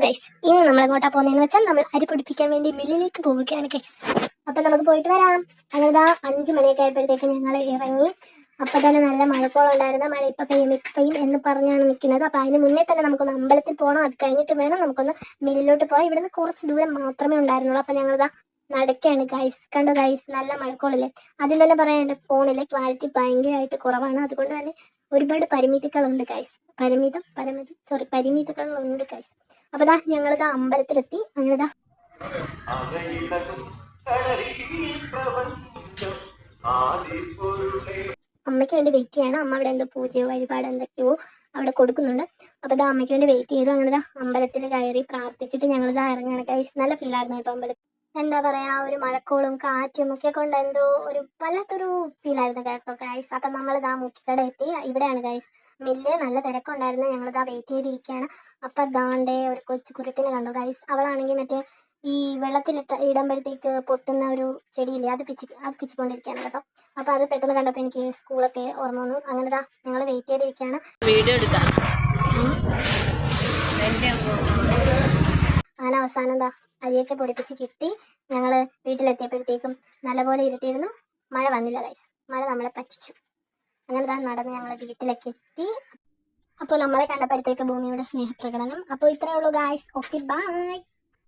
Guys, ഇന്ന് നമ്മൾ എങ്ങോട്ടാ പോകുന്നതെന്ന് വെച്ചാൽ നമ്മൾ അരി പൊടിപ്പിക്കാൻ വേണ്ടി മില്ലിലേക്ക് പോവുകയാണ് ഗൈസ്. അപ്പൊ നമുക്ക് പോയിട്ട് വരാം. അങ്ങനെ 5 മണിയൊക്കെ ആയപ്പോഴത്തേക്ക് ഞങ്ങൾ ഇറങ്ങി. അപ്പൊ തന്നെ നല്ല മഴക്കോളം ഉണ്ടായിരുന്ന, മഴ ഇപ്പൊ പെയ്യും എന്ന് പറഞ്ഞാണ് നിൽക്കുന്നത്. അപ്പൊ അതിന് മുന്നേ തന്നെ നമുക്കൊന്ന് അമ്പലത്തിൽ പോകണം. അത് കഴിഞ്ഞിട്ട് വേണം നമുക്കൊന്ന് മില്ലിലോട്ട് പോയി. ഇവിടുന്ന് കുറച്ച് ദൂരം മാത്രമേ ഉണ്ടായിരുന്നുള്ളൂ. അപ്പൊ ഞങ്ങളിതാ നടക്കുകയാണ് ഗൈസ്. കണ്ടോ ഗൈസ്, നല്ല മഴക്കോളല്ലേ. ആദ്യം തന്നെ പറയാം, എൻ്റെ ഫോണിലെ ക്ലാരിറ്റി ഭയങ്കരമായിട്ട് കുറവാണ്. അതുകൊണ്ട് തന്നെ ഒരുപാട് പരിമിതികളുണ്ട് ഗൈസ്. പരിമിതികളുണ്ട് ഗൈസ്. അപ്പൊ ഞങ്ങളിതാ അമ്പലത്തിലെത്തി. അങ്ങനെതാ അമ്മയ്ക്ക് വേണ്ടി വെയിറ്റ് ചെയ്യണം. അമ്മ അവിടെ എന്തോ പൂജയോ വഴിപാട് എന്തൊക്കെയോ അവിടെ കൊടുക്കുന്നുണ്ട്. അപ്പൊ അമ്മയ്ക്ക് വേണ്ടി വെയിറ്റ് ചെയ്തു. അങ്ങനെതാ അമ്പലത്തിൽ കയറി പ്രാർത്ഥിച്ചിട്ട് ഞങ്ങളിതാ ഇറങ്ങുകയാണ് ഗൈസ്. നല്ല ഫീലായിരുന്നു കേട്ടോ അമ്പലത്തിൽ. എന്താ പറയാ, ഒരു മഴക്കോളും കാറ്റും ഒക്കെ കൊണ്ട് എന്തോ ഒരു വല്ലാത്തൊരു ഫീലായിരുന്നു കേട്ടോ ഗൈസ്. അപ്പൊ നമ്മളിതാ മുക്കിക്കട എത്തി. ഇവിടെയാണ് ഗൈസ് മില്ല്. നല്ല തിരക്കുണ്ടായിരുന്നു. ഞങ്ങളിതാ വെയിറ്റ് ചെയ്തിരിക്കുകയാണ്. അപ്പൊ ദാണ്ടേ ഒരു കൊച്ചു കുരുട്ടിനെ കണ്ടു ഗൈസ്. അവളാണെങ്കിൽ മറ്റേ ഈ വെള്ളത്തിലിട്ട് ഇടുമ്പോഴത്തേക്ക് പൊട്ടുന്ന ഒരു ചെടിയില്ലേ, അത് പിച്ചിക്കൊണ്ടിരിക്കുകയാണ് കേട്ടോ. അപ്പൊ അത് പെട്ടെന്ന് കണ്ടപ്പോൾ എനിക്ക് സ്കൂളൊക്കെ ഓർമ്മ വന്നു. അങ്ങനെതാ ഞങ്ങൾ വെയിറ്റ് ചെയ്തിരിക്കുകയാണ്. വീഡിയോ എടുക്കാം. അങ്ങനെ അവസാനം എന്താ അരിയൊക്കെ പൊടിപ്പിച്ച് കിട്ടി. ഞങ്ങൾ വീട്ടിലെത്തിയപ്പോഴത്തേക്കും നല്ലപോലെ ഇരുട്ടിയിരുന്നു. മഴ വന്നില്ല ഗൈസ്. മഴ നമ്മളെ പറ്റിച്ചു. അങ്ങനെ നടന്ന് ഞങ്ങൾ വീട്ടിലേക്ക് എത്തി. അപ്പോൾ നമ്മളെ കണ്ടപ്പോഴത്തേക്ക് ഭൂമിയുടെ സ്നേഹപ്രകടനം. അപ്പോൾ ഇത്രയേ ഉള്ളൂ ഗൈസ്. Okay, by.